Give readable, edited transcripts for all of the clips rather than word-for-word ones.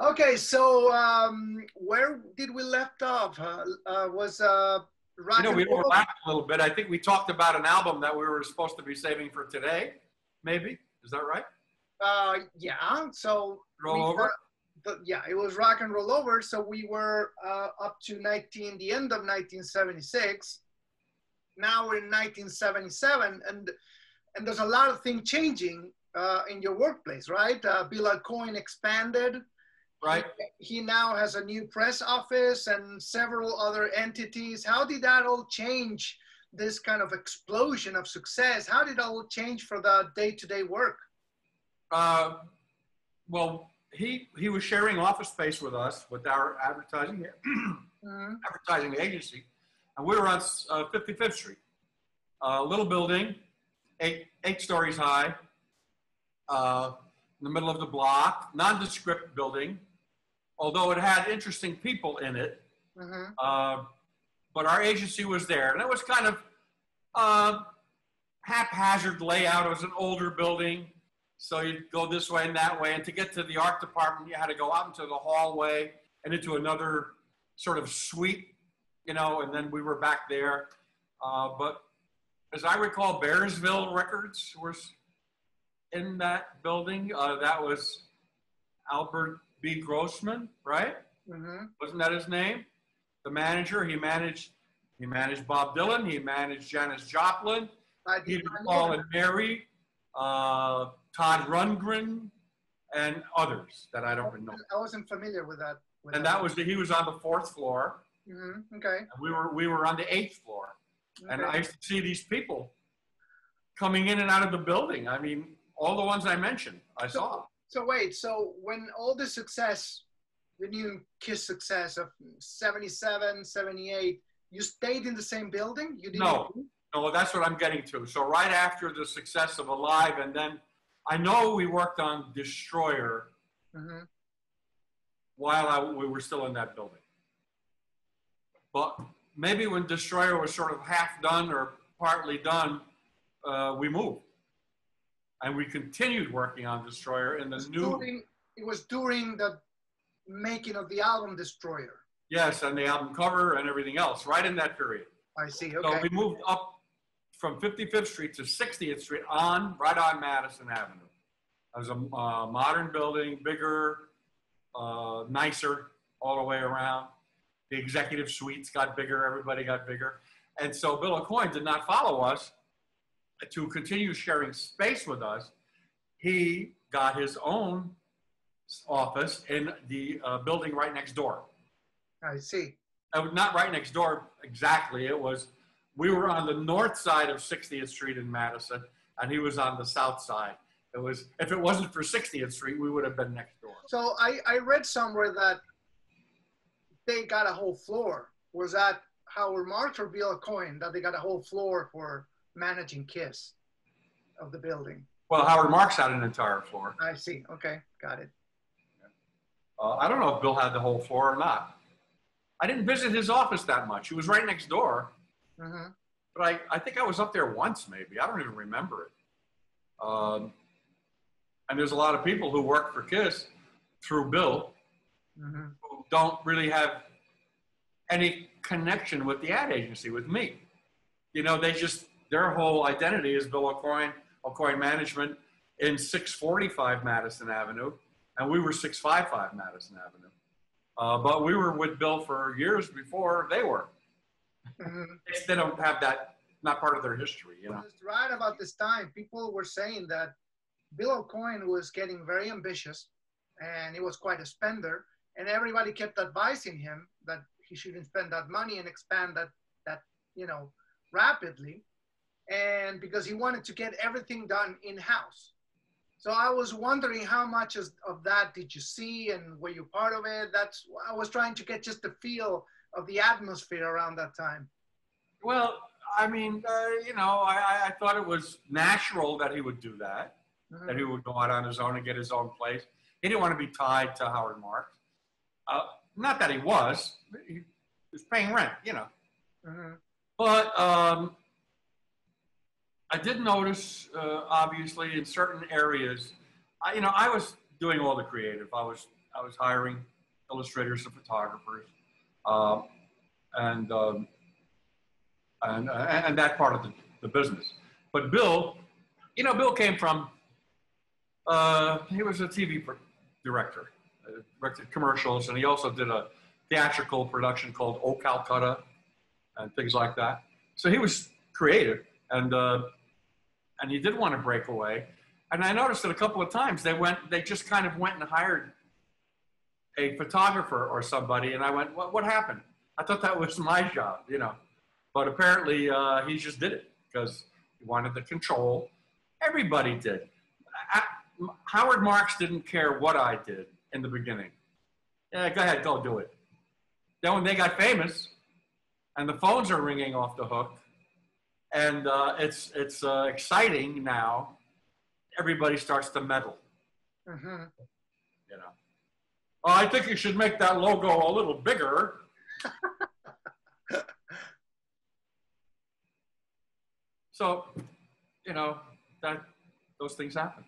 Okay, so where did we left off? Was You rock know, and we roll? overlapped a little bit. I think we talked about an album that we were supposed to be saving for today, maybe. Is that right? Yeah. So Roll over? yeah, it was rock and roll over. So we were up to the end of 1976. Now we're in 1977, and there's a lot of things changing in your workplace, right? Bill and Cohen expanded. Right. He now has a new press office and several other entities. How did that all change this kind of explosion of success? How did it all change for the day-to-day work? Uh, well, he was sharing office space with us with our advertising advertising agency, and we were on 55th Street, a little building, eight stories high, in the middle of the block, nondescript building, although it had interesting people in it. But our agency was there, and it was kind of haphazard layout. It was an older building, so you'd go this way and that way. And to get to the art department, you had to go out into the hallway and into another sort of suite, you know, and then we were back there. But as I recall, Bearsville Records was in that building. That was Albert B. Grossman, right? Wasn't that his name? The manager. He managed Bob Dylan. He managed Janis Joplin. Peter, Paul, and Mary. Todd Rundgren, and others that I don't know. I wasn't familiar with that. And that was he was on the 4th floor. Okay. And we were on the 8th floor, and Okay. I used to see these people coming in and out of the building. I mean, all the ones I mentioned, I saw. So wait, so when all the success, the new KISS success of 77, 78, you stayed in the same building? You didn't? No, that's what I'm getting to. So right after the success of Alive, and then I know we worked on Destroyer while we were still in that building. But maybe when Destroyer was sort of half done or partly done, we moved. And we continued working on Destroyer in the It was during the making of the album Destroyer. Yes, and the album cover and everything else, right in that period. I see, okay. So we moved up from 55th Street to 60th Street right on Madison Avenue. It was a modern building, bigger, nicer all the way around. The executive suites got bigger, everybody got bigger. And so Bill and Cohen did not follow us to continue sharing space with us. He got his own office in the building right next door. I see. Not right next door exactly. We were on the north side of 60th Street in Madison, and he was on the south side. If it wasn't for 60th Street, we would have been next door. So I read somewhere that they got a whole floor. Was that Howard Marks or Bill and Cohen that they got a whole floor for managing KISS of the building? Well, Howard Marks had an entire floor. I see. Okay, got it. I don't know if Bill had the whole floor or not. I didn't visit his office that much. He was right next door. But I think I was up there once, maybe. I don't even remember it. And there's a lot of people who work for KISS through Bill who don't really have any connection with the ad agency, with me. You know, their whole identity is Bill Cohen Management in 645 Madison Avenue, and we were 655 Madison Avenue. But we were with Bill for years before they were. They don't have that, not part of their history, you know. Just right about this time, people were saying that Bill Cohen was getting very ambitious, and he was quite a spender, and everybody kept advising him that he shouldn't spend that money and expand that rapidly, and because he wanted to get everything done in-house. So I was wondering how much of that did you see, and were you part of it? I was trying to get just the feel of the atmosphere around that time. Well, I mean, I thought it was natural that he would do that, that he would go out on his own and get his own place. He didn't want to be tied to Howard Marks. Not that he was paying rent, you know. But I did notice, obviously, in certain areas, I was doing all the creative. I was I was hiring illustrators and photographers, um, and, um, and that part of the business. But Bill, you know, Bill came from, he was a TV director, directed commercials, and he also did a theatrical production called O Calcutta and things like that. So he was creative, and he did want to break away. And I noticed that a couple of times they just kind of went and hired a photographer or somebody, and I went, what happened? I thought that was my job, you know. But apparently he just did it because he wanted the control. Everybody did. Howard Marks didn't care what I did in the beginning. Yeah, go ahead, go do it. Then when they got famous, and the phones are ringing off the hook, and it's exciting now, everybody starts to meddle. Mm-hmm. You know, oh, I think you should make that logo a little bigger. So, you know, those things happen.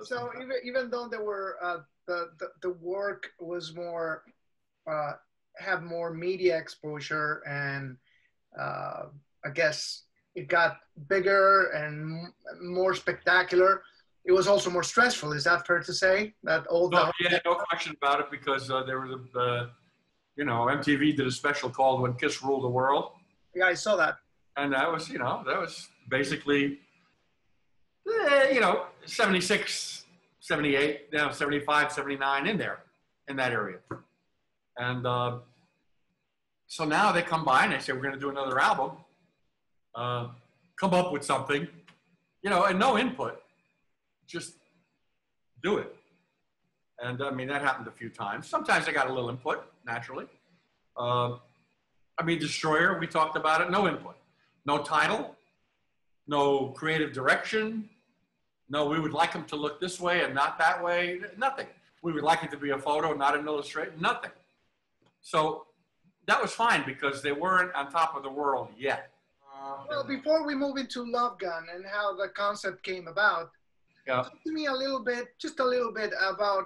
So even though there were the work was more have more media exposure, and I guess it got bigger and more spectacular, it was also more stressful. Is that fair to say? That all no, yeah, no question about it, because there was you know, MTV did a special called "When Kiss Ruled the World." Yeah, I saw that. And that was, you know, that was basically, you know, 76, 78, you know, 75, 79 in there, in that area. And so now they come by and they say, we're going to do another album. Come up with something, you know, and no input. Just do it. And I mean, that happened a few times. Sometimes I got a little input, naturally. I mean, Destroyer, we talked about it, no input. No title, no creative direction. No, we would like them to look this way and not that way. Nothing. We would like it to be a photo, not an illustration. Nothing. So that was fine because they weren't on top of the world yet. Well, before we move into Love Gun and how the concept came about, yeah. Talk to me a little bit, just a little bit about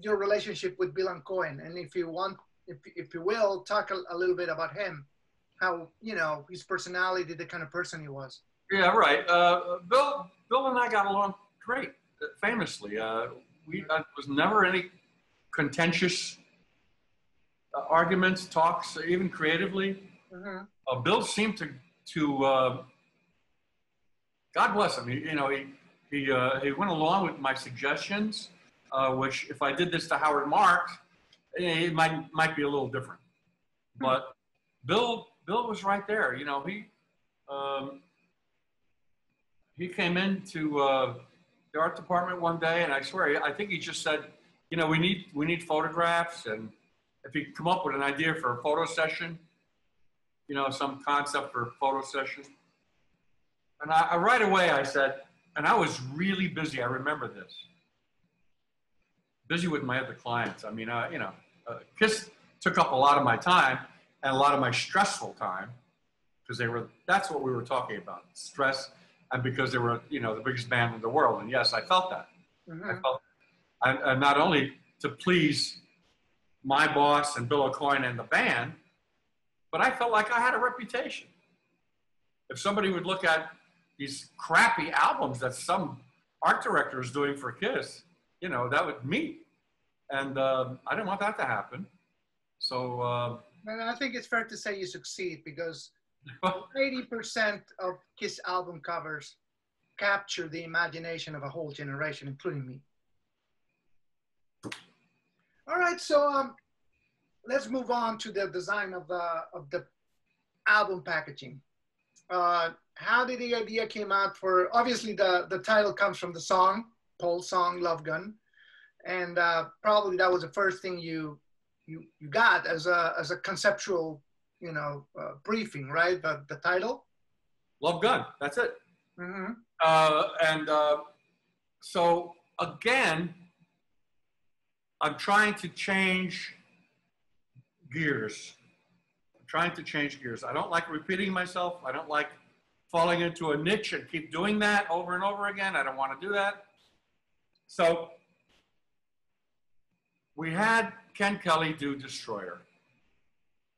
your relationship with Bill and Cohen, and if you want, if you will, talk a little bit about him. How, you know, his personality, the kind of person he was. Yeah, right. Bill and I got along great, famously. Was never any contentious arguments, talks, even creatively. Mm-hmm. Bill seemed to God bless him. He went along with my suggestions, which if I did this to Howard Marks, it might be a little different. But Bill was right there. You know, he came into the art department one day, and I swear, I think he just said, you know, we need photographs, and if you come up with an idea for a photo session, you know, some concept for a photo session. And I right away I said, and I was really busy. I remember this. Busy with my other clients. I mean, you know, Kiss took up a lot of my time and a lot of my stressful time, because that's what we were talking about, stress, and because they were, you know, the biggest band in the world. And yes, I felt that. Mm-hmm. I felt, and not only to please my boss and Bill and Cohen and the band, but I felt like I had a reputation. If somebody would look at these crappy albums that some art director is doing for Kiss, you know, that would me. And I didn't want that to happen. So. And I think it's fair to say you succeed, because 80% of Kiss album covers capture the imagination of a whole generation, including me. All right, so let's move on to the design of the album packaging. How did the idea came out for? Obviously, the title comes from the song, Paul's song, "Love Gun," and probably that was the first thing you got as a conceptual, you know, briefing, right? The title, "Love Gun." That's it. Mm-hmm. So again, I'm trying to change gears. I don't like repeating myself. I don't like falling into a niche and keep doing that over and over again. I don't want to do that. So we had Ken Kelly do Destroyer.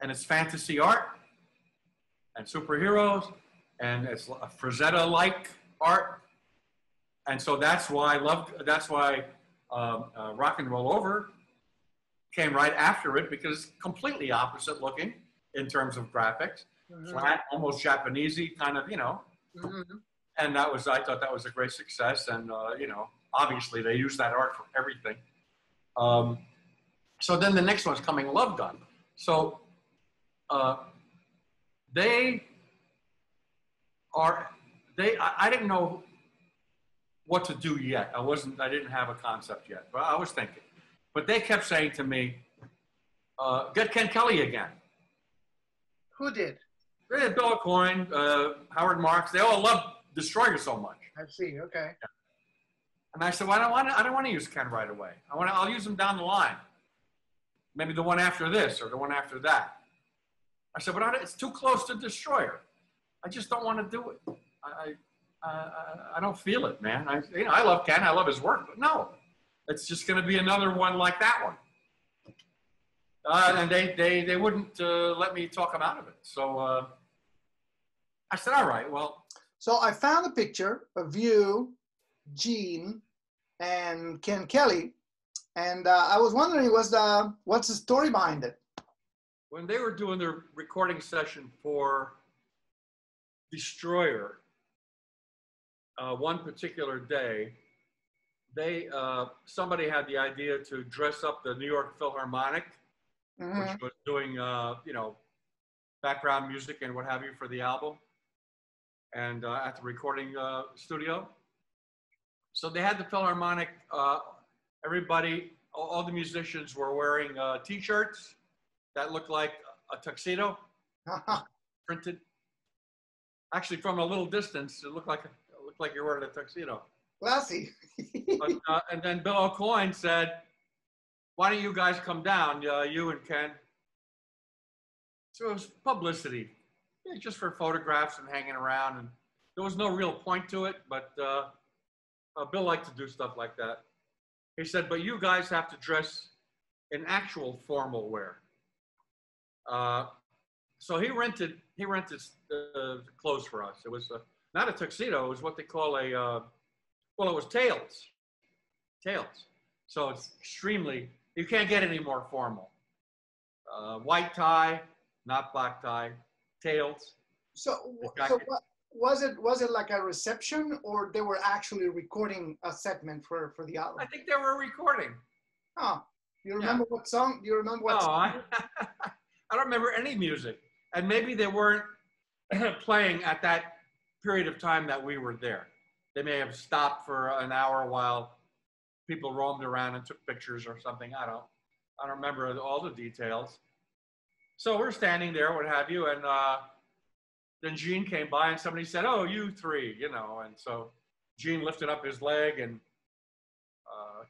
And it's fantasy art and superheroes, and it's a Frazetta-like art. And so that's why Rock and Roll Over came right after it, because it's completely opposite looking in terms of graphics. Flat, almost Japanesey kind of, you know. And I thought that was a great success. And, you know, obviously they use that art for everything. So then the next one's coming, Love Gun. So I didn't know what to do yet. I didn't have a concept yet, but I was thinking. But they kept saying to me, get Ken Kelly again. Who did? Bill and Cohen, Howard Marks, they all love Destroyer so much. I see, okay. Yeah. And I said, well, I don't want to use Ken right away. I'll use him down the line. Maybe the one after this or the one after that. I said, but it's too close to Destroyer. I just don't want to do it. I don't feel it, man. I love Ken, I love his work, but no, it's just going to be another one like that one. And they wouldn't let me talk him out of it. So I said, all right, well. So I found a picture of you, Gene, and Ken Kelly, and I was wondering, what's the story behind it? When they were doing their recording session for Destroyer, one particular day, somebody had the idea to dress up the New York Philharmonic, which was doing, you know, background music and what have you for the album, and at the recording studio. So they had the Philharmonic, everybody, all the musicians were wearing T-shirts that looked like a tuxedo, printed. Actually, from a little distance, it looked like you're wearing a tuxedo. Classy. And then Bill and Cohen said, why don't you guys come down, you and Ken? So it was publicity, just for photographs and hanging around. And there was no real point to it, but Bill liked to do stuff like that. He said, but you guys have to dress in actual formal wear. So he rented clothes for us. It was not a tuxedo. It was what they call it was tails. Tails. So it's extremely, you can't get any more formal. White tie, not black tie, tails. So was it like a reception, or they were actually recording a segment for the album? I think they were recording. Oh, you remember what song? Do you remember what song? I don't remember any music. And maybe they weren't playing at that period of time that we were there. They may have stopped for an hour while people roamed around and took pictures or something. I don't remember all the details. So we're standing there, what have you, and then Gene came by and somebody said, oh, you three, you know. And so Gene lifted up his leg, and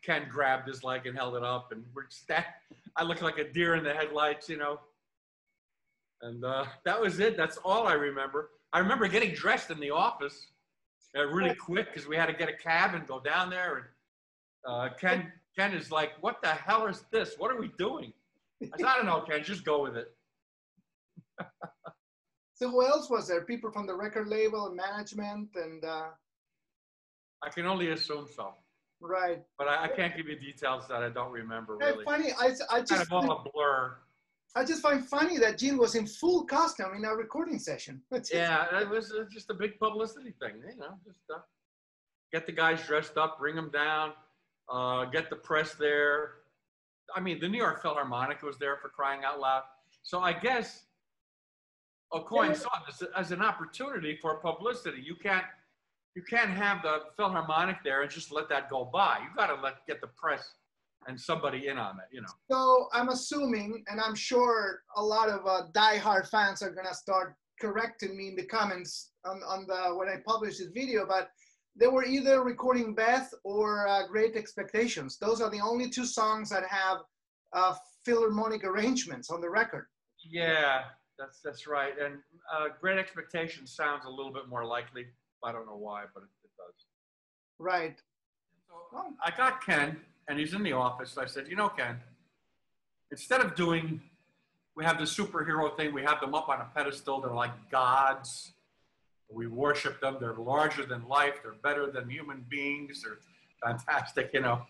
Ken grabbed his leg and held it up, and I looked like a deer in the headlights, you know. And that was it. That's all I remember. I remember getting dressed in the office really quick, because we had to get a cab and go down there. And Ken is like, what the hell is this? What are we doing? I said, I don't know, Ken, just go with it. So who else was there? People from the record label and management and... I can only assume so. Right. But I can't give you details that I don't remember, really. Funny, I just... kind of all a blur. I just find funny that Gene was in full costume in our recording session. Yeah, it was just a big publicity thing, you know, just get the guys dressed up, bring them down, get the press there. I mean, the New York Philharmonic was there, for crying out loud. So I guess Cohen saw this as an opportunity for publicity. You can't have the Philharmonic there and just let that go by. You got to get the press and somebody in on it, you know. So I'm assuming, and I'm sure a lot of diehard fans are gonna start correcting me in the comments when I publish this video, but they were either recording Beth or Great Expectations. Those are the only two songs that have Philharmonic arrangements on the record. Yeah, that's right. And Great Expectations sounds a little bit more likely. I don't know why, but it does. Right. So I got Ken, and he's in the office. I said, you know, Ken, instead of doing, we have the superhero thing, we have them up on a pedestal, they're like gods. We worship them, they're larger than life, they're better than human beings, they're fantastic, you know.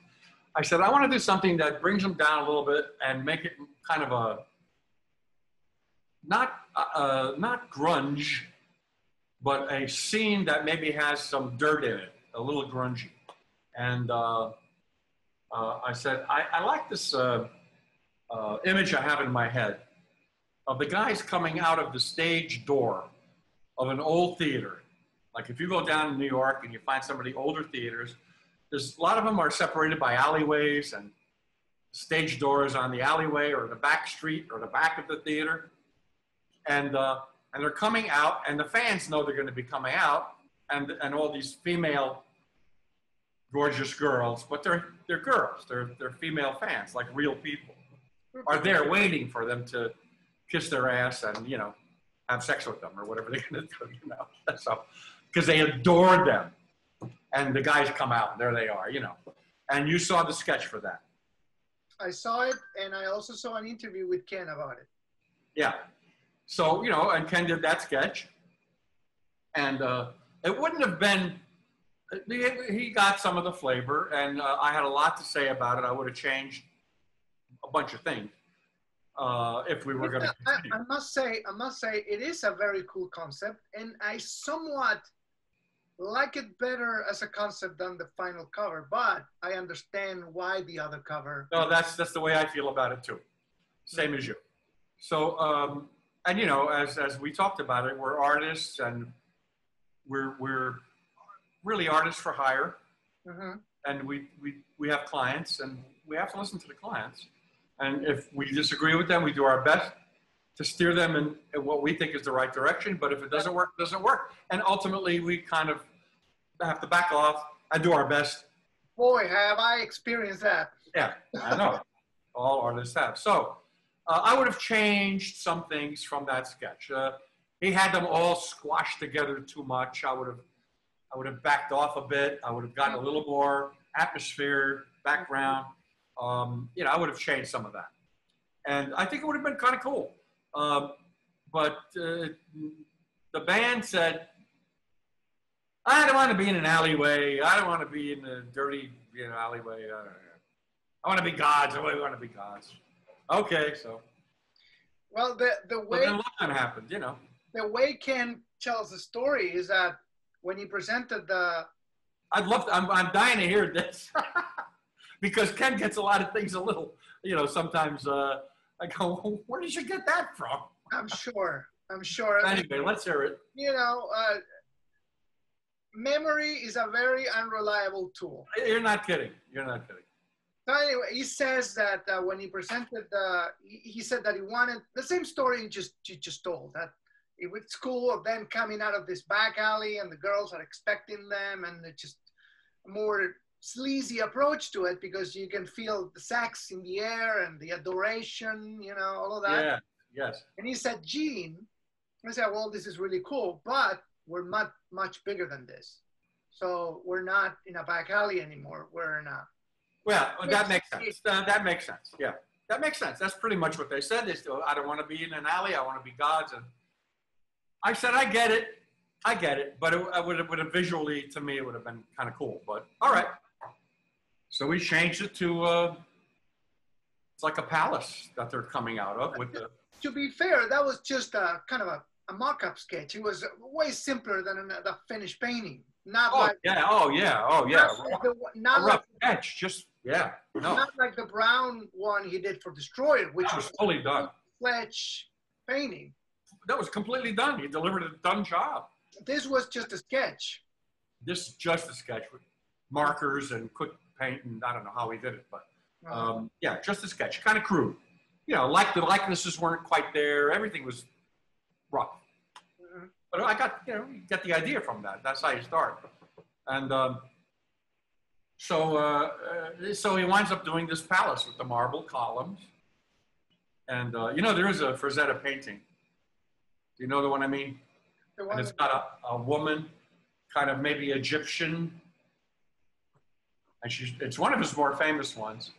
I said, I want to do something that brings them down a little bit and make it kind of a, not grunge, but a scene that maybe has some dirt in it, a little grungy. And I said, I like this image I have in my head of the guys coming out of the stage door of an old theater. Like if you go down to New York and you find some of the older theaters, there's a lot of them are separated by alleyways and stage doors on the alleyway or the back street or the back of the theater. And they're coming out, and the fans know they're going to be coming out, and all these female gorgeous girls, but they're girls, they're female fans, like real people, are there waiting for them to kiss their ass and, you know, have sex with them or whatever they're going to do, you know. So, because they adored them. And the guys come out, and there they are, you know. And you saw the sketch for that. I saw it, and I also saw an interview with Ken about it. Yeah. So, you know, and Ken did that sketch. And it wouldn't have been, he got some of the flavor, and I had a lot to say about it. I would have changed a bunch of things if we were going to continue. I must say, it is a very cool concept, and I somewhat like it better as a concept than the final cover, but I understand why the other cover. No, that's the way I feel about it too. Same as you. So, and you know, as we talked about it, we're artists, and we're really artists for hire, and we have clients, and we have to listen to the clients. And if we disagree with them, we do our best to steer them in what we think is the right direction. But if it doesn't work, it doesn't work. And ultimately, we kind of have to back off and do our best. Boy, have I experienced that. Yeah, I know. All artists have. So I would have changed some things from that sketch. He had them all squashed together too much. I would have backed off a bit. I would have gotten a little more atmosphere, background. You know, I would have changed some of that. And I think it would have been kind of cool. But the band said, I don't want to be in an alleyway. I don't want to be in a dirty, you know, alleyway. I want to be gods. I want to be gods. Okay, so. Well, the way. But then what happened, you know? The way Ken tells the story is that when he presented the. I'd love to, I'm dying to hear this. Because Ken gets a lot of things a little, you know, sometimes I go, where did you get that from? I'm sure. Anyway, let's hear it. You know, memory is a very unreliable tool. You're not kidding. So anyway, he says that when he presented, he said that he wanted the same story you just told, that it was school of them coming out of this back alley and the girls are expecting them, and it's just a more sleazy approach to it because you can feel the sex in the air and the adoration, you know, all of that. Yeah, yes. And he said, Gene, I said, well, this is really cool, but we're much bigger than this. So we're not in a back alley anymore. We're in a... Well, that makes sense. That makes sense. Yeah, that makes sense. That's pretty much what they said. They still, I don't want to be in an alley. I want to be gods. And I said, I get it. But it would have visually, to me, it would have been kind of cool. But all right. So we changed it to, it's like a palace that they're coming out of with the... To be fair, that was just a kind of a mock-up sketch. It was way simpler than the finished painting. Not like... Oh, yeah. Not a rough sketch, just, yeah. No. Not like the brown one he did for Destroyer, which was fully done. Fletch painting. That was completely done. He delivered a done job. This was just a sketch. This is just a sketch with markers and quick paint, and I don't know how he did it, but yeah, just a sketch, kind of crude. You know, like the likenesses weren't quite there. Everything was rough. But I got, you know, you get the idea from that. That's how you start. And so he winds up doing this palace with the marble columns. And, you know, there is a Frazetta painting. Do you know the one I mean? And it's got a woman, kind of maybe Egyptian. And it's one of his more famous ones.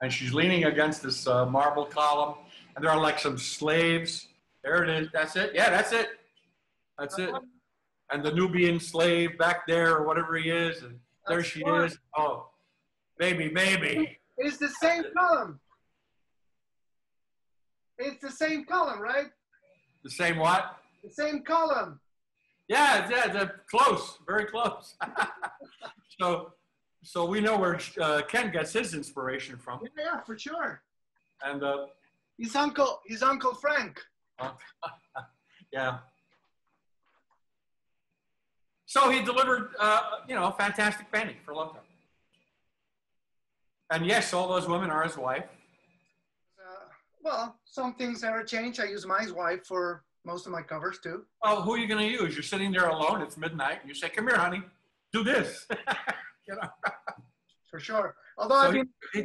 and she's leaning against this marble column, and there are like some slaves. There it is. That's it. Yeah, that's it. That's it. And the Nubian slave back there, or whatever he is, and there she is. Oh, baby, baby. It's the same column. It's the same column, right? The same what? The same column. Yeah, they're close, very close. So we know where Ken gets his inspiration from. Yeah, for sure. And his uncle Frank. Yeah. So he delivered, a fantastic painting for a long time. And yes, all those women are his wife. Well, some things never change. I use my wife for most of my covers too. Oh, who are you going to use? You're sitting there alone. It's midnight. And you say, "Come here, honey. Do this." For sure. Although so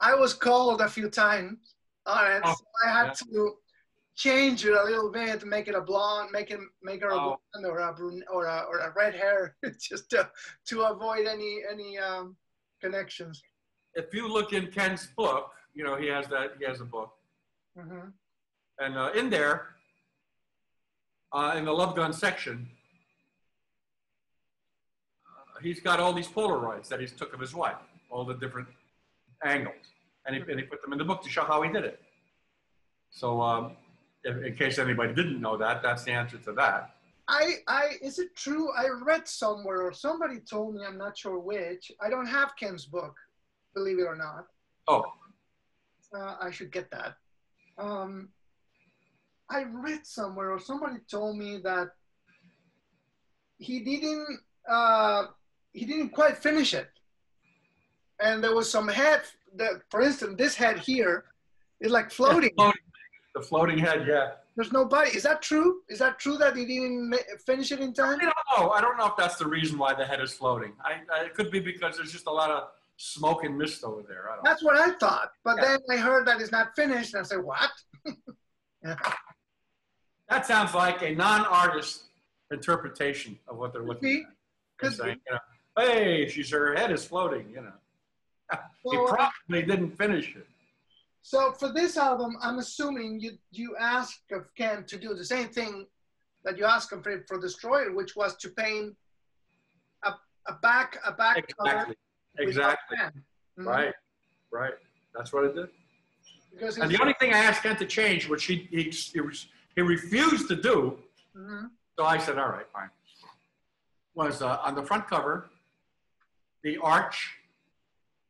I was called a few times on it, so I had to change it a little bit to make it a blonde, make her a blonde or a brunette or a red hair, just to avoid any connections. If you look in Ken's book, he has a book, and in there, in the Love Gun section, he's got all these Polaroids that he took of his wife, all the different angles, and he put them in the book to show how he did it. So, in case anybody didn't know that, that's the answer to that. Is it true? I read somewhere, or somebody told me, I'm not sure which. I don't have Ken's book, believe it or not. Oh. I should get that. I read somewhere, or somebody told me that he didn't quite finish it. And there was some head that, for instance, this head here is like floating. The floating head, yeah. There's no body. Is that true? Is that true that he didn't finish it in time? I don't know. I don't know if that's the reason why the head is floating. It could be because there's just a lot of smoke and mist over there. I don't That's what I thought. But then I heard that it's not finished, and I said, what? Yeah. That sounds like a non-artist interpretation of what they're looking at. Saying, hey, her head is floating, So, he probably didn't finish it. So for this album, I'm assuming you asked of Ken to do the same thing that you asked him for Destroyer, which was to paint a back cover. Exactly. Right. That's what it did. And the only thing I asked Ken to change, which he refused to do, so I said, all right, fine, was on the front cover, the arch.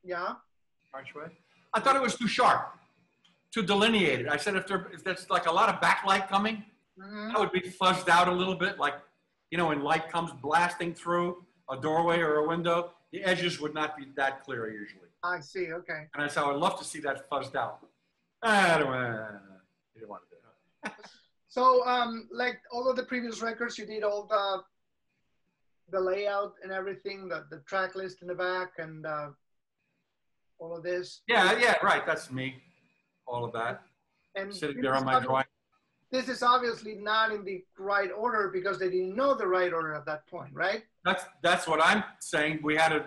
Yeah. Archway. I thought it was too sharp, too delineated. I said, if there's like a lot of backlight coming, that would be fuzzed out a little bit, like, when light comes blasting through a doorway or a window, the edges would not be that clear usually. I see, okay. And I said, I would love to see that fuzzed out. I didn't want to do that. So, like all of the previous records, you did all the layout and everything, the track list in the back, and all of this. Yeah, right. That's me. All of that. And sitting there on my drawing. This is obviously not in the right order because they didn't know the right order at that point, right? That's what I'm saying. We had to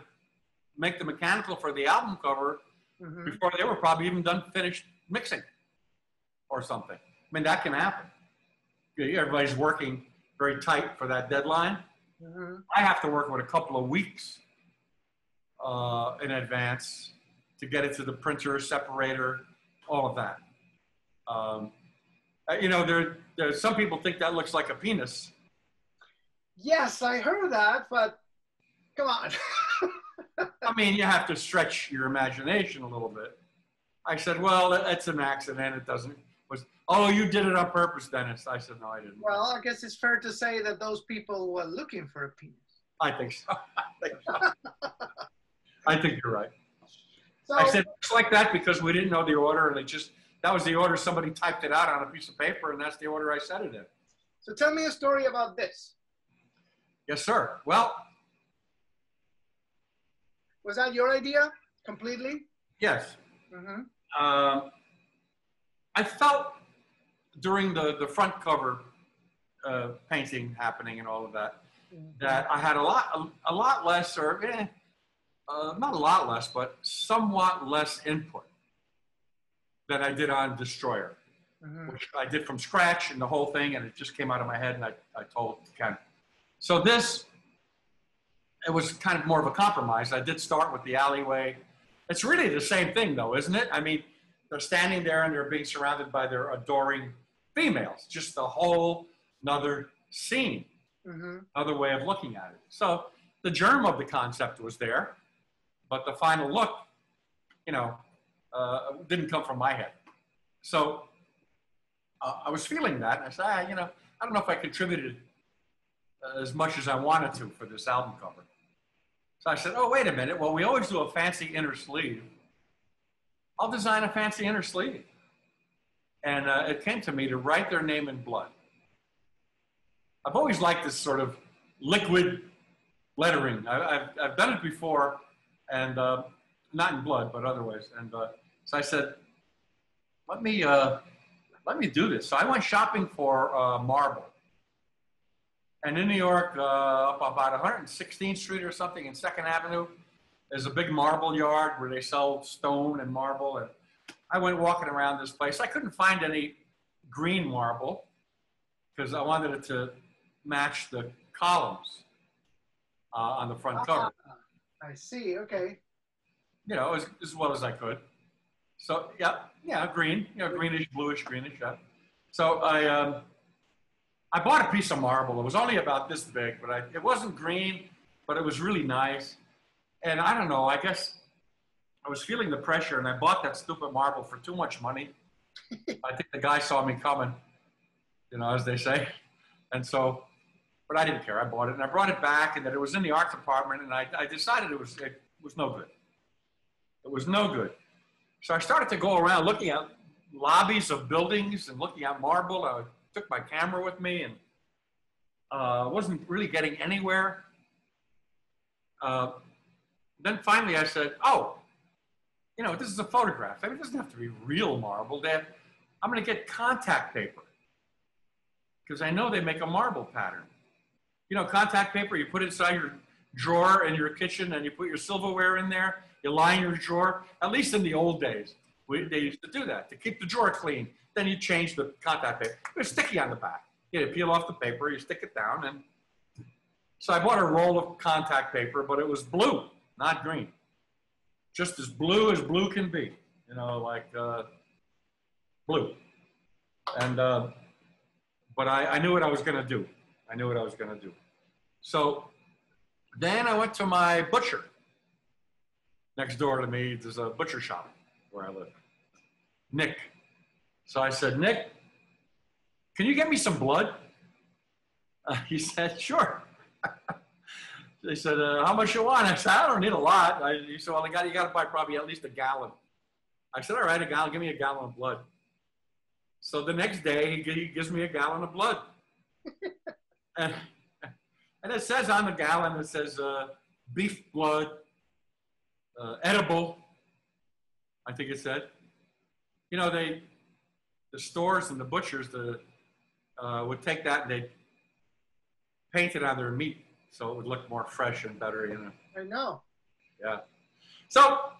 make the mechanical for the album cover before they were probably even finished mixing or something. I mean, that can happen. Everybody's working very tight for that deadline. I have to work with a couple of weeks in advance to get it to the printer, separator, all of that. There's some people think that looks like a penis. Yes, I heard that, but come on. I mean, you have to stretch your imagination a little bit. I said, well, it's an accident. It doesn't. Oh, you did it on purpose, Dennis. I said, no, I didn't. Well, I guess it's fair to say that those people were looking for a penis. I think so. I think you're right. So, I said, it's like that because we didn't know the order, and that was the order. Somebody typed it out on a piece of paper, and that's the order I said it in. So tell me a story about this. Yes, sir. Well. Was that your idea completely? Yes. I felt during the front cover painting happening and all of that, that I had a lot less, or not a lot less, but somewhat less input than I did on Destroyer, which I did from scratch and the whole thing, and it just came out of my head, and I told Ken. So this, it was kind of more of a compromise. I did start with the alleyway. It's really the same thing, though, isn't it? I mean, they're standing there and they're being surrounded by their adoring females. Just a whole nother scene, another way of looking at it. So the germ of the concept was there, but the final look, you know, didn't come from my head. So I was feeling that, and I said, you know, I don't know if I contributed as much as I wanted to for this album cover. So I said, oh, wait a minute. Well, we always do a fancy inner sleeve. I'll design a fancy inner sleeve. And it came to me to write their name in blood. I've always liked this sort of liquid lettering. I've done it before, and not in blood, but otherwise. And so I said, let me do this. So I went shopping for marble. And in New York, up about 116th Street or something in 2nd Avenue, there's a big marble yard where they sell stone and marble. And I went walking around this place. I couldn't find any green marble because I wanted it to match the columns on the front cover. I see, okay. You know, as well as I could. So, yeah, green, you know, greenish, bluish, greenish, yeah. So I bought a piece of marble. It was only about this big, but it wasn't green, but it was really nice. And I don't know, I guess I was feeling the pressure, and I bought that stupid marble for too much money. I think the guy saw me coming, you know, as they say. And so, but I didn't care. I bought it, and I brought it back, and that it was in the art department, and I decided it was no good. It was no good. So I started to go around looking at lobbies of buildings and looking at marble. I took my camera with me, and wasn't really getting anywhere. Then finally I said, oh, you know, this is a photograph. I mean, it doesn't have to be real marble. I'm going to get contact paper because I know they make a marble pattern. You know, contact paper, you put it inside your drawer in your kitchen, and you put your silverware in there. You line your drawer. At least in the old days, they used to do that to keep the drawer clean. Then you change the contact paper. It was sticky on the back. You peel off the paper, you stick it down. And so I bought a roll of contact paper, but it was blue, not green. Just as blue can be, you know, like blue. And, but I knew what I was going to do. I knew what I was going to do. So then I went to my butcher. Next door to me, there's a butcher shop where I live. Nick. So I said, Nick, can you get me some blood? He said, sure. They said, how much you want? I said, I don't need a lot. He said, well, you got to buy probably at least a gallon. I said, all right, a gallon. Give me a gallon of blood. So the next day, he gives me a gallon of blood. and it says on the gallon, it says beef blood, edible, I think it said. You know, the stores and the butchers would take that and they'd paint it on their meat so it would look more fresh and better, you know. I know. Yeah. So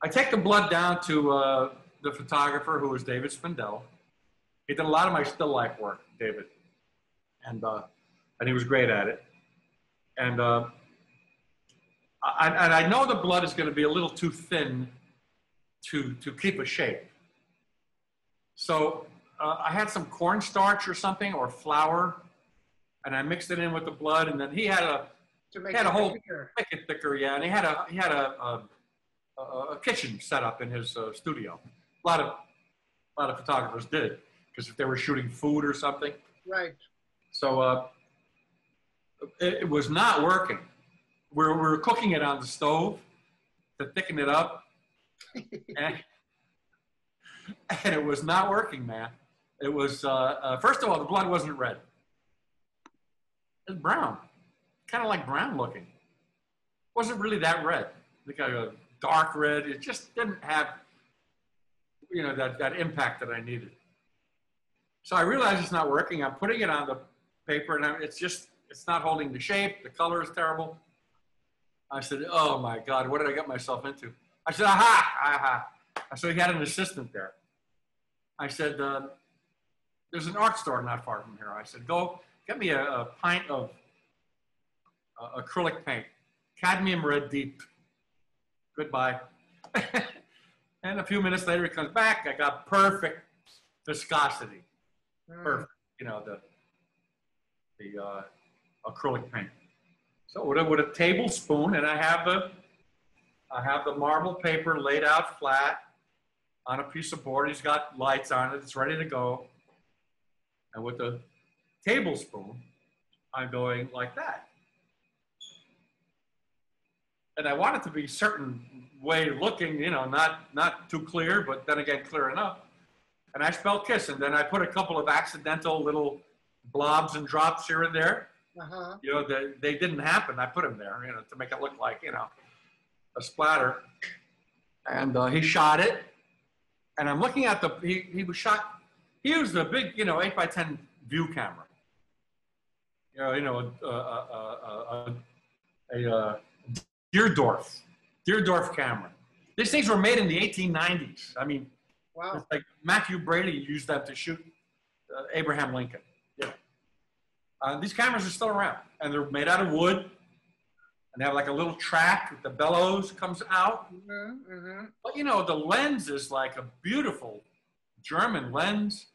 I take the blood down to the photographer, who was David Spindell. He did a lot of my still life work, David. And he was great at it. And I know the blood is going to be a little too thin to keep a shape. So I had some cornstarch or something, or flour, and I mixed it in with the blood. And then he had a make it thicker, yeah. And he had a kitchen set up in his studio. A lot of photographers did, because if they were shooting food or something. Right. So it was not working. We were cooking it on the stove to thicken it up. and it was not working, man. It was, first of all, the blood wasn't red. It was brown, kind of like brown looking. It wasn't really that red, like a dark red. It just didn't have, you know, that impact that I needed. So I realized it's not working. I'm putting it on the paper, and it's not holding the shape. The color is terrible. I said, oh my God, what did I get myself into? I said, aha. So he had an assistant there. I said, there's an art store not far from here. I said, go get me a pint of acrylic paint, cadmium red deep. Goodbye. And a few minutes later, he comes back. I got perfect viscosity. Perfect. You know, the acrylic paint. So with a tablespoon, and I have the marble paper laid out flat on a piece of board. He's got lights on it. It's ready to go. And with a tablespoon, I'm going like that. And I want it to be a certain way looking, you know, not too clear, but then again, clear enough. And I spell kiss, and then I put a couple of accidental little blobs and drops here and there. You know, they didn't happen. I put them there, you know, to make it look like, you know, a splatter. And he shot it. And I'm looking at he used a big, you know, 8x10 view camera. A Deerdorf camera. These things were made in the 1890s. I mean, wow. It's like Matthew Brady used them to shoot Abraham Lincoln. Yeah. These cameras are still around, and they're made out of wood, and they have like a little track with the bellows comes out. But you know, the lens is like a beautiful German lens,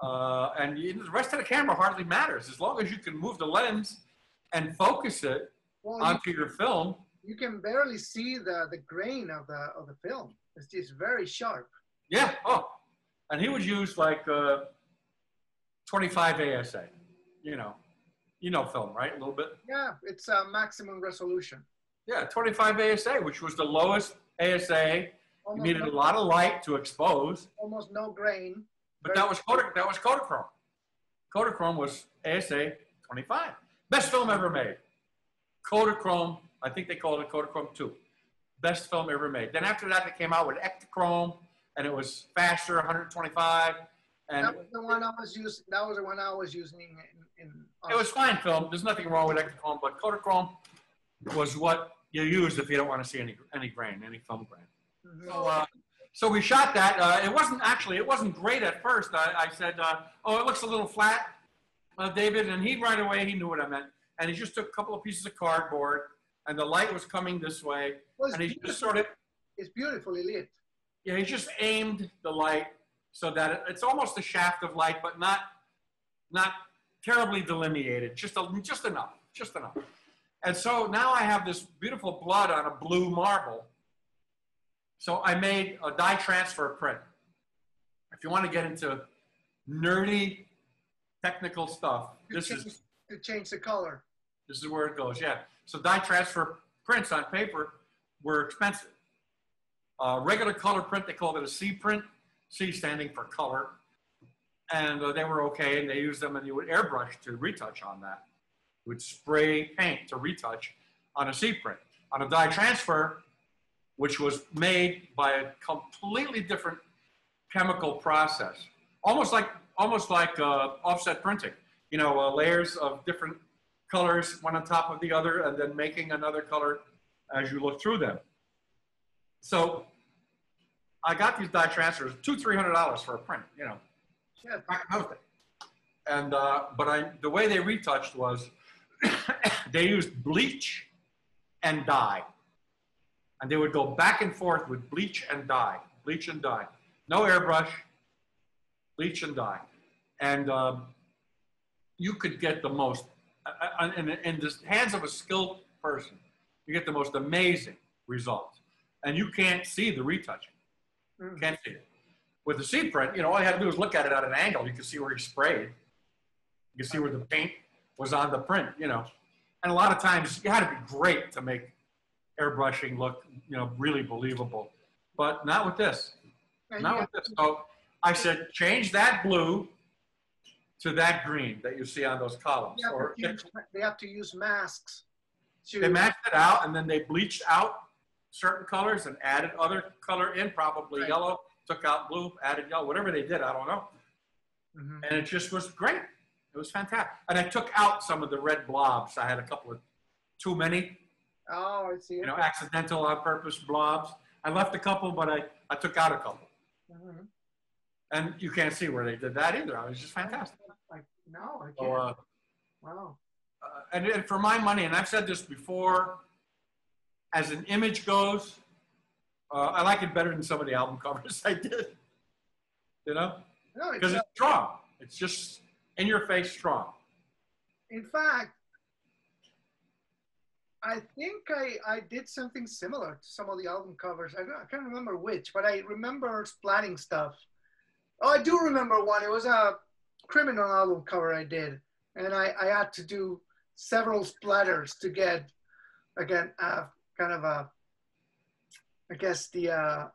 and the rest of the camera hardly matters as long as you can move the lens and focus it onto your film. You can barely see the grain of the film. It's just very sharp. Yeah. Oh, and he would use like 25 ASA. You know film, right? A little bit. Yeah, it's maximum resolution. Yeah, 25 ASA, which was the lowest ASA. You needed a lot of light to expose. Almost no grain. But that was Kodachrome. Kodachrome was ASA 25. Best film ever made. Kodachrome. I think they called it Kodachrome 2. Best film ever made. Then after that, they came out with Ektachrome, and it was faster, 125. And that was the one I was using. That was the one I was using in it was fine film. There's nothing wrong with Ektachrome, but Kodachrome was what you use if you don't want to see any grain, any film grain. So we shot that. It wasn't great at first. I said, oh, it looks a little flat, David, and he right away, he knew what I meant. And he just took a couple of pieces of cardboard, and the light was coming this way, and he just sort of... It's beautifully lit. Yeah, he just aimed the light so that it's almost a shaft of light, but not terribly delineated, just enough. And so now I have this beautiful blood on a blue marble. So I made a dye transfer print. If you want to get into nerdy, technical stuff, to change the color. This is where it goes, yeah. So dye transfer prints on paper were expensive. Regular color print, they called it a C print, C standing for color. And they were okay, and they used them, and you would airbrush to retouch on that. You would spray paint to retouch on a C print. On a dye transfer, which was made by a completely different chemical process, almost like offset printing. You know, layers of different colors, one on top of the other, and then making another color as you look through them. So I got these dye transfers, $200-300 for a print, you know. Yeah. And but the way they retouched was they used bleach and dye, and they would go back and forth with bleach and dye, no airbrush, bleach and dye, and you could get the most in the hands of a skilled person. You get the most amazing results, and you can't see the retouching. Can't see it. With the C print, you know, all you had to do was look at it at an angle. You could see where he sprayed. You could see where the paint was on the print, you know. And a lot of times, you had to be great to make airbrushing look, you know, really believable. But not with this. Not with this. So I said, change that blue to that green that you see on those columns. They have to use masks. They masked it out, and then they bleached out certain colors and added other color in, probably yellow. Took out blue, added yellow, whatever they did, I don't know. And it just was great. It was fantastic. And I took out some of the red blobs. I had a couple of too many. Oh, I see. You know, accidental on purpose blobs. I left a couple, but I took out a couple. Mm-hmm. And you can't see where they did that either. It was just fantastic. No, I can't. So, Wow. and for my money, and I've said this before, as an image goes, I like it better than some of the album covers I did. You know? No, because it's strong. It's just in your face strong. In fact, I think I did something similar to some of the album covers. I can't remember which, but I remember splatting stuff. Oh, I do remember one. It was a criminal album cover I did. And I had to do several splatters to get, again, kind of a, I guess, a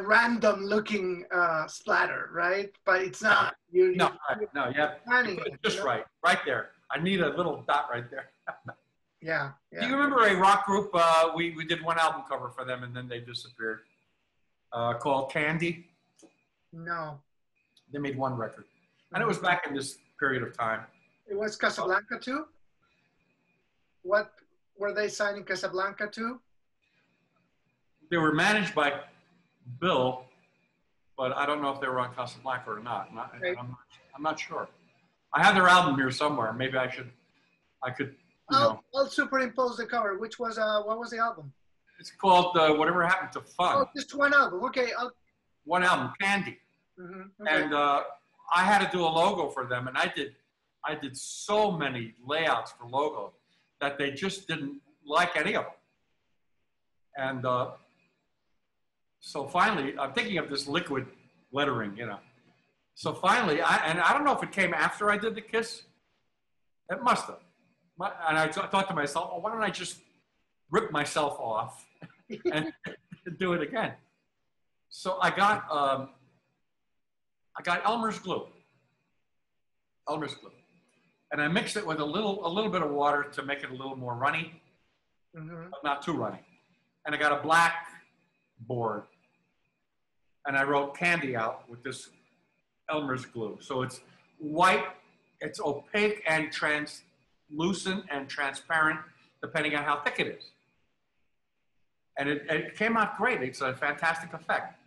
random looking splatter, right? But it's not. No, you have to put it just right there. I need a little dot right there. Yeah. Do you remember a rock group? We did one album cover for them, and then they disappeared. Called Candy. No. They made one record, and it was back in this period of time. It was Casablanca too. What were they signing Casablanca to? They were managed by Bill, but I don't know if they were on Casablanca or not. I'm not sure. I have their album here somewhere. Maybe I could. I'll superimpose the cover. Which was what was the album? It's called Whatever Happened to Fun. Oh, just one album. Okay. One album, Candy. Mm-hmm. Okay. And I had to do a logo for them, and I did so many layouts for logos that they just didn't like any of them. And so finally, I'm thinking of this liquid lettering, you know. So finally, I don't know if it came after I did the Kiss. It must have. And I thought to myself, oh, why don't I just rip myself off and do it again? So I got Elmer's glue. And I mixed it with a little bit of water to make it a little more runny, but not too runny. And I got a black board, and I wrote Candy out with this Elmer's glue. So it's white, it's opaque and translucent and transparent, depending on how thick it is. And it came out great. It's a fantastic effect.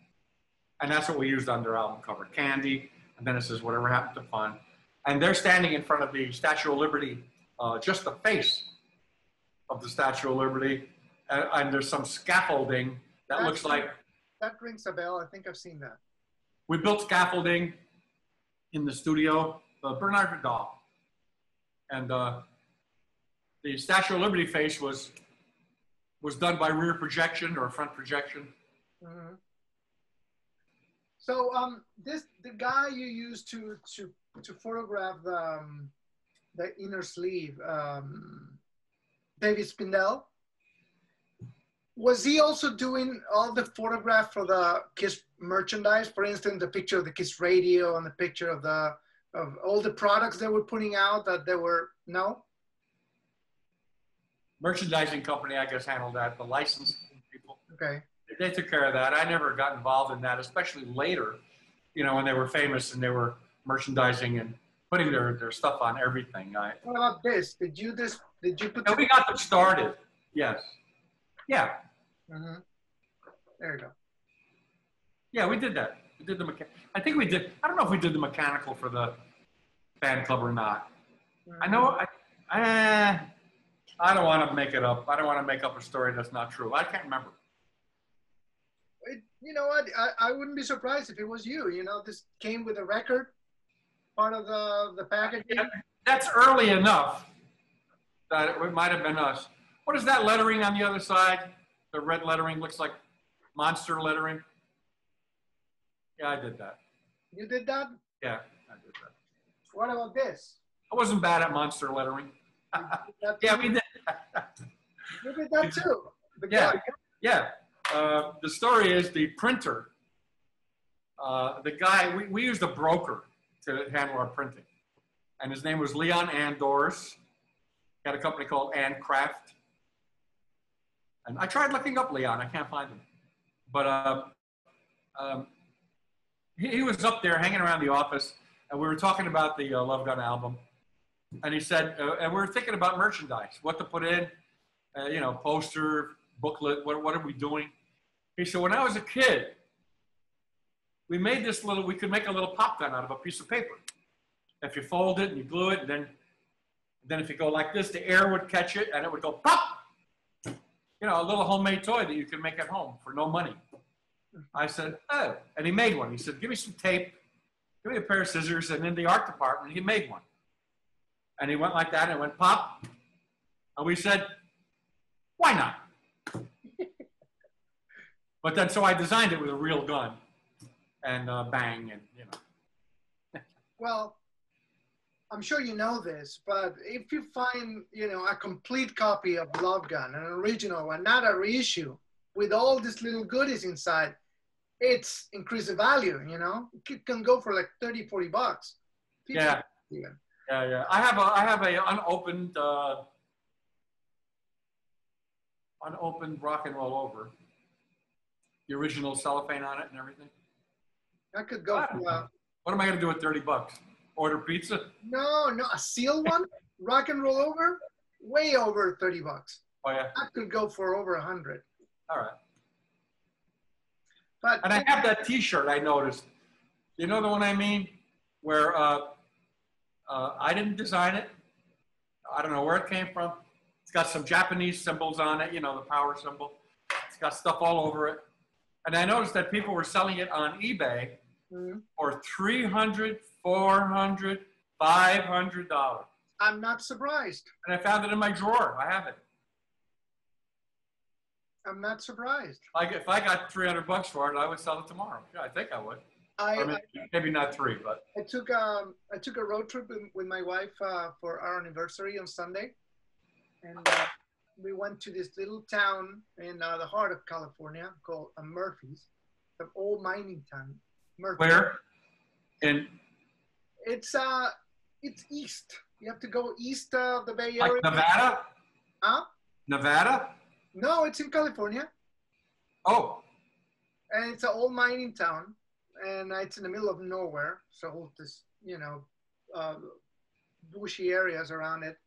And that's what we used on their album cover, Candy. And then it says, Whatever Happened to Fun. And they're standing in front of the Statue of Liberty, just the face of the Statue of Liberty. And there's some scaffolding that looks like... That rings a bell. I think I've seen that. We built scaffolding in the studio, Bernard Vidal. And the Statue of Liberty face was done by rear projection or front projection. Mm-hmm. So the guy you used to photograph the inner sleeve, David Spindell, was he also doing all the photograph for the Kiss merchandise? For instance, the picture of the Kiss radio and the picture of all the products they were putting out that they were, no? Merchandising company, I guess, handled that. The licensing people. Okay. They took care of that. I never got involved in that, especially later, you know, when they were famous and they were merchandising and putting their stuff on everything. What about this? Did you put? No, we got them started. Yes. Yeah. Mm-hmm. There you go. Yeah, we did that. We did I think we did. I don't know if we did the mechanical for the fan club or not. Mm-hmm. I know. I don't want to make it up. I don't want to make up a story that's not true. I can't remember. You know what? I wouldn't be surprised if it was you. You know, this came with a record, part of the package. Yeah, that's early enough that it might have been us. What is that lettering on the other side? The red lettering looks like monster lettering. Yeah, I did that. You did that? Yeah, I did that. What about this? I wasn't bad at monster lettering. Yeah, we did. You did that too. Yeah. The story is the printer, the guy, we used a broker to handle our printing. And his name was Leon Andors. He had a company called Craft. And I tried looking up Leon. I can't find him. But he was up there hanging around the office. And we were talking about the Love Gun album. And he said, and we were thinking about merchandise, what to put in, you know, poster, booklet. What are we doing? He said, when I was a kid, we made this we could make a little pop gun out of a piece of paper. If you fold it and you glue it, and then if you go like this, the air would catch it and it would go pop. You know, a little homemade toy that you can make at home for no money. I said, oh, and he made one. He said, give me some tape, give me a pair of scissors, and in the art department, he made one. And he went like that, and it went pop. And we said, why not? But then, so I designed it with a real gun, and bang, and you know. Well, I'm sure you know this, but if you find, you know, a complete copy of Love Gun, an original one, not a reissue, with all these little goodies inside, it's increased the value, you know? It can go for like 30, 40 bucks. Yeah. Even. Yeah. I have a unopened rock and roll over. The original cellophane on it and everything. I could go for what am I going to do with 30 bucks? Order pizza? No, a seal one, rock and roll over, way over 30 bucks. Oh yeah. I could go for over 100. All right. But and I have that T-shirt I noticed. You know the one I mean? Where I didn't design it. I don't know where it came from. It's got some Japanese symbols on it, you know, the power symbol. It's got stuff all over it. And I noticed that people were selling it on eBay for $300, $400, $500. I'm not surprised. And I found it in my drawer. I have it. I'm not surprised. Like if I got $300 for it, I would sell it tomorrow. Yeah, I think I would. Maybe not three, but I took a road trip with my wife for our anniversary on Sunday, and we went to this little town in the heart of California called Murphy's, an old mining town. Murphy. Where? It's east. You have to go east of the Bay Area. Like Nevada? Huh? Nevada? No, it's in California. Oh. And it's an old mining town, and it's in the middle of nowhere. So this, you know, bushy areas around it.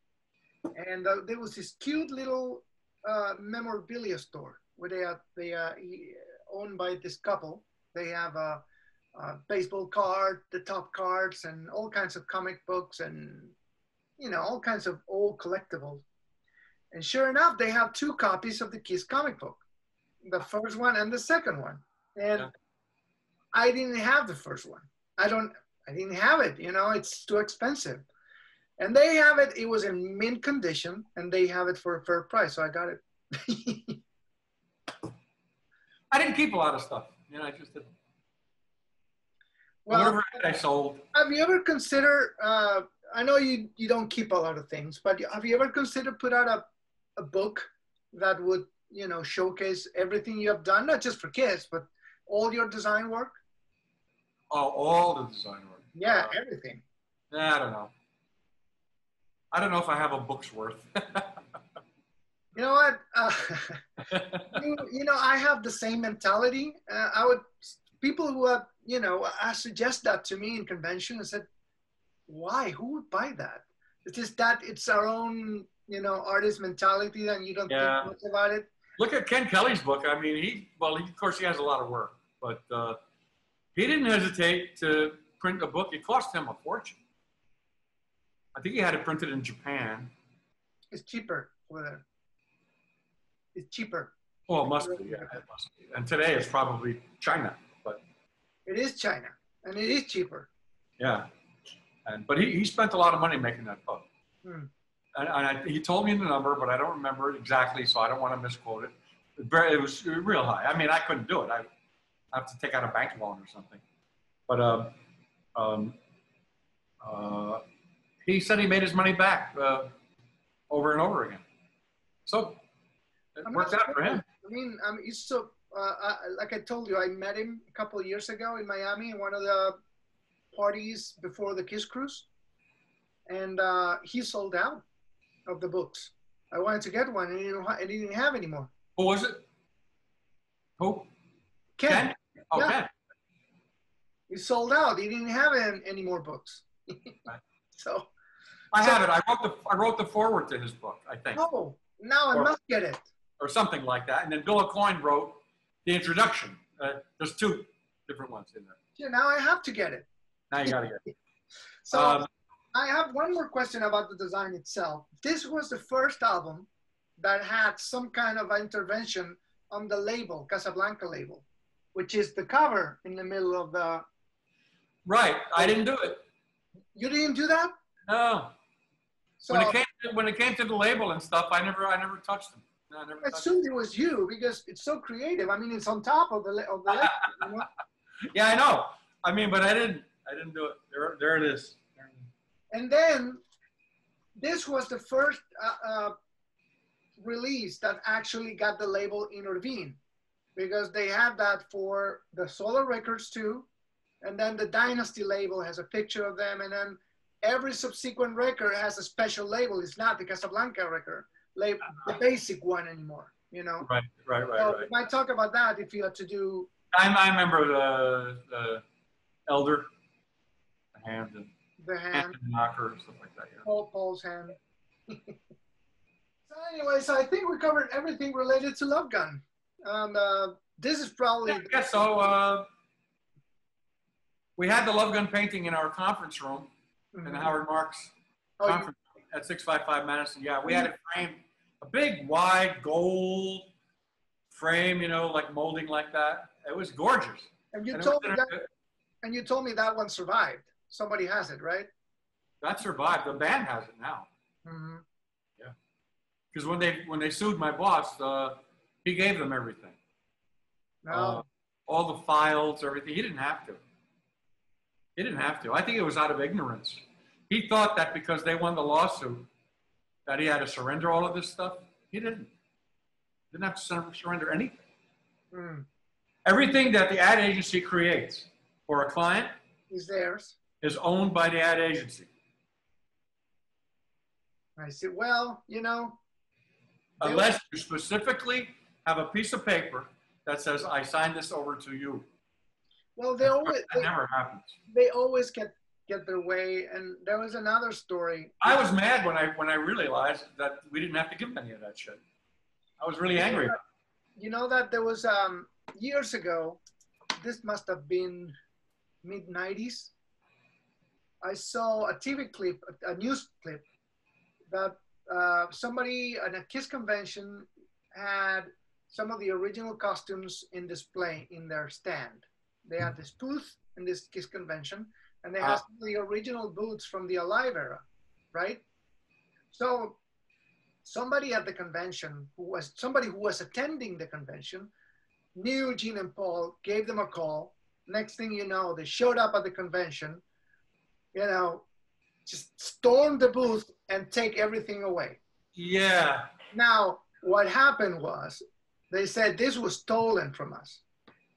And there was this cute little memorabilia store where they are owned by this couple. They have a baseball card, the top cards, and all kinds of comic books, and you know, all kinds of old collectibles. And sure enough, they have 2 copies of the Kiss comic book, the first one and the second one. And I didn't have the first one. I didn't have it. You know, it's too expensive. And they have it. It was in mint condition, and they have it for a fair price. So I got it. I didn't keep a lot of stuff. You know, I just didn't. Well, whatever I sold. Have you ever considered? I know you don't keep a lot of things, but have you ever considered put out a book that would, you know, showcase everything you have done, not just for Kiss, but all your design work? Oh, all the design work. Yeah, everything. I don't know. I don't know if I have a book's worth. You know what? You know, I have the same mentality. People who have, you know, I suggest that to me in convention and said, why? Who would buy that? It's just that it's our own, you know, artist mentality, and you don't think much about it. Look at Ken Kelly's book. I mean, of course, he has a lot of work, but he didn't hesitate to print a book. It cost him a fortune. I think he had it printed in Japan. It's cheaper over there. It's cheaper. Well, it must be. Yeah, it must be. And today it's probably China, but it is China, and it is cheaper. Yeah, but he spent a lot of money making that book. And he told me the number, but I don't remember it exactly, so I don't want to misquote it. It was real high. I mean, I couldn't do it. I have to take out a bank loan or something. But he said he made his money back over and over again. So it worked out for him. I mean, he's so, like I told you, I met him a couple of years ago in Miami in one of the parties before the Kiss Cruise. And he sold out of the books. I wanted to get one, and he didn't have any more. Who was it? Who? Ken. Oh, yeah. Ken. He sold out. He didn't have any more books. So I have it. I wrote the foreword to his book, I think. Oh, now I must get it. or something like that. And then Bill and Cohen wrote the introduction. There's two different ones in there. Yeah, now I have to get it. Now you got to get it. So I have one more question about the design itself. This was the first album that had some kind of intervention on the label, Casablanca label, which is the cover in the middle of the... Right, I didn't do it. You didn't do that? No. So when it came to the label and stuff, I never touched them. No, I never I assumed it was you because it's so creative. I mean, it's on top of the label. You know? Yeah, I know. I mean, but I didn't do it. There it is. And then this was the first release that actually got the label intervened, because they had that for the Solar Records too. And then the Dynasty label has a picture of them. And then every subsequent record has a special label. It's not the Casablanca record label, the basic one anymore, you know? Right. So we might talk about that if you had to do. I remember the Elder, the hand, and The hand. and knocker and stuff like that. Yeah. Paul's hand. So anyway, so I think we covered everything related to Love Gun. And this is probably... Yeah, so we had the Love Gun painting in our conference room in the Howard Marks conference at 655 Madison. Yeah, we had it framed, a big, wide, gold frame, you know, like molding like that. It was gorgeous. And you told me that one survived. Somebody has it, right? That survived. The band has it now. Mm-hmm. Yeah. Because when they sued my boss, he gave them everything. No. All the files, everything. He didn't have to. He didn't have to. I think it was out of ignorance. He thought that because they won the lawsuit that he had to surrender all of this stuff. He didn't. Didn't have to surrender anything. Mm. Everything that the ad agency creates for a client Is theirs. is owned by the ad agency. I said, well, you know. Unless you specifically have a piece of paper that says, I signed this over to you. Well, That never happens. They always get their way. And there was another story. I was mad when I realized that we didn't have to give them any of that shit. I was really angry. You know that there was years ago, this must have been mid-90s. I saw a TV clip, a news clip, that somebody at a KISS convention had some of the original costumes in display in their stand. They had this booth in this KISS convention, and they had some of the original boots from the Alive era, right? So somebody at the convention, somebody who was attending the convention, knew Gene and Paul, gave them a call. Next thing you know, they showed up at the convention, you know, just storm the booth and take everything away. Yeah. Now, what happened was, they said this was stolen from us.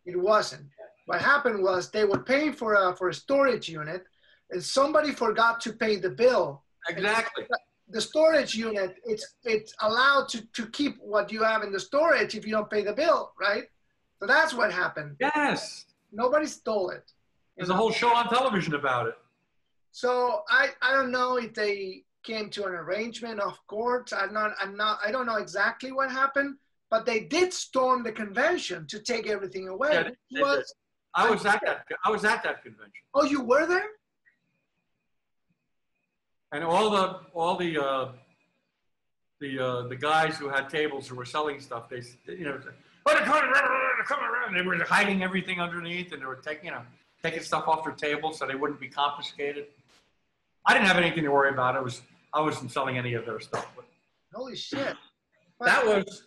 It wasn't. What happened was they were paying for a storage unit, and somebody forgot to pay the bill. Exactly. The storage unit, it's allowed to keep what you have in the storage if you don't pay the bill, right? So that's what happened. Yes. Nobody stole it. There's a whole show on television about it. So I don't know if they came to an arrangement of court. I don't know exactly what happened, but they did storm the convention to take everything away. Yeah, they did. I was at that convention. Oh, you were there? And all the guys who had tables who were selling stuff, they, you know, come around. They were hiding everything underneath, and they were taking stuff off their table so they wouldn't be confiscated. I didn't have anything to worry about. I wasn't selling any of their stuff. But holy shit! That was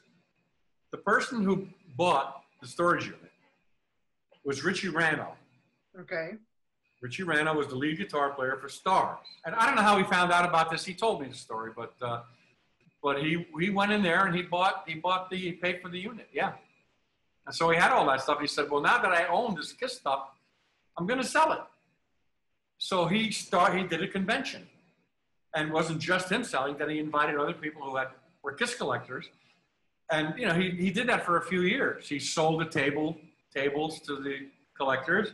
the person who bought the storage unit. Was Richie Rano. Okay. Richie Rano was the lead guitar player for Stars. And I don't know how he found out about this. He told me the story, but he went in there and he paid for the unit. Yeah. And so he had all that stuff. He said, well, now that I own this KISS stuff, I'm going to sell it. So he did a convention, and it wasn't just him selling, that he invited other people who were KISS collectors. And, you know, he did that for a few years. He sold the tables to the collectors.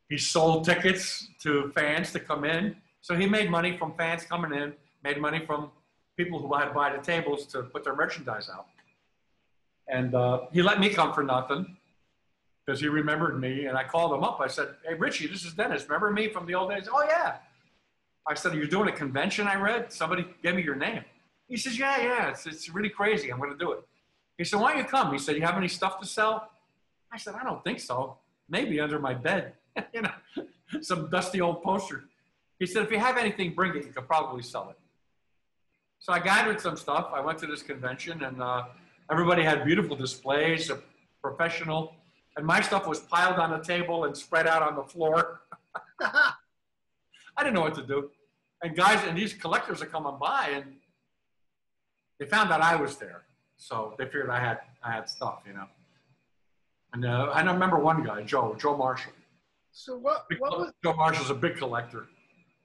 He sold tickets to fans to come in. So he made money from fans coming in, made money from people who had to buy the tables to put their merchandise out. And he let me come for nothing because he remembered me. And I called him up. I said, "Hey, Richie, this is Dennis. Remember me from the old days?" "Oh, yeah." I said, "Are you doing a convention I read? Somebody gave me your name." He says, yeah. It's really crazy. I'm going to do it." He said, "Why don't you come?" He said, "You have any stuff to sell?" I said, "I don't think so. Maybe under my bed." You know, some dusty old poster. He said, "If you have anything, bring it. You could probably sell it." So I gathered some stuff. I went to this convention, and everybody had beautiful displays, professional. And my stuff was piled on the table and spread out on the floor. I didn't know what to do. And guys, and these collectors are coming by, and they found out I was there. So they figured I had stuff, you know. And I remember one guy, Joe Marshall. So what was Joe Marshall's a big collector.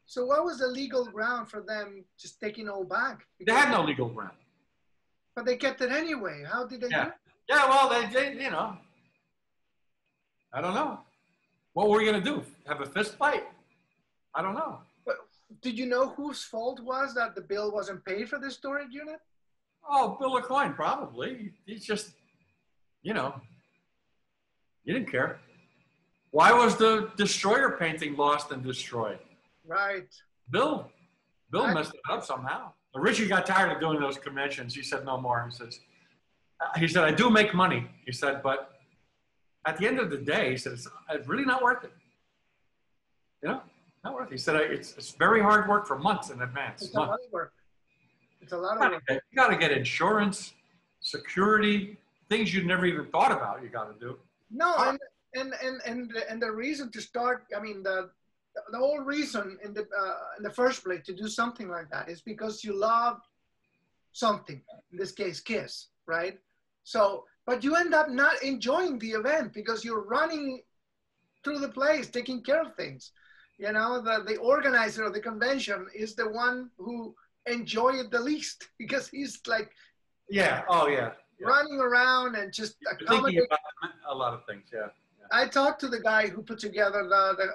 So what was the legal ground for them just taking all back? They had no legal ground. But they kept it anyway. How did they do it? Yeah, well, they, you know, I don't know. What were we going to do? Have a fist fight? I don't know. But did you know whose fault was that the bill wasn't paid for the storage unit? Oh, Bill and Cohen, probably. He's just, you know, he didn't care. Why was the destroyer painting lost and destroyed? Right. Bill messed it up somehow. Richie got tired of doing those conventions. He said, "No more." He said, "I do make money." He said, "But at the end of the day," he said, it's really not worth it. You know, not worth it. He said, it's very hard work for months in advance. It's a lot of work. It's a lot of work. You got to get insurance, security, things you never even thought about. You got to do. No, and the reason to start, I mean, the whole reason in the first place to do something like that is because you love something. In this case, Kiss, right? So, but you end up not enjoying the event because you're running through the place, taking care of things. You know, the organizer of the convention is the one who enjoy it the least because he's like, running around and just accommodating a lot of things. Yeah. I talked to the guy who put together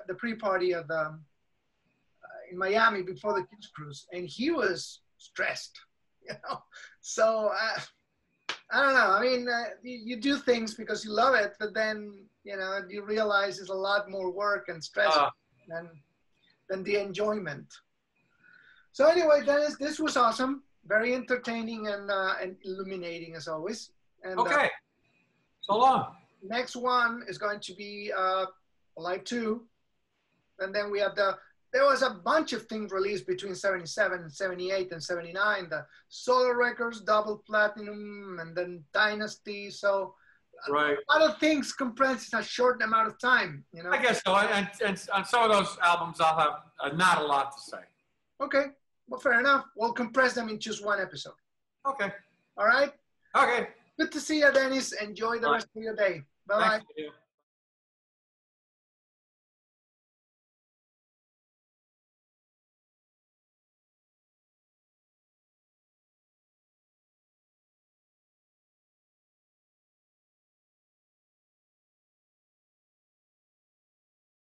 the pre-party at in Miami before the Kiss cruise, and he was stressed, you know. So I don't know. I mean, you do things because you love it, but then you know you realize it's a lot more work and stress than the enjoyment. So anyway, Dennis, this was awesome, very entertaining and illuminating as always. And, okay. So long. Next one is going to be Live 2. And then we have there was a bunch of things released between 77 and 78 and 79. The solo records, double platinum, and then Dynasty. So right. A lot of things compressed in a short amount of time, you know? I guess so. And on some of those albums, I'll have not a lot to say. Okay. Well, fair enough. We'll compress them in just one episode. Okay. All right? Okay. Good to see you, Dennis. Enjoy the rest of your day. Bye-bye.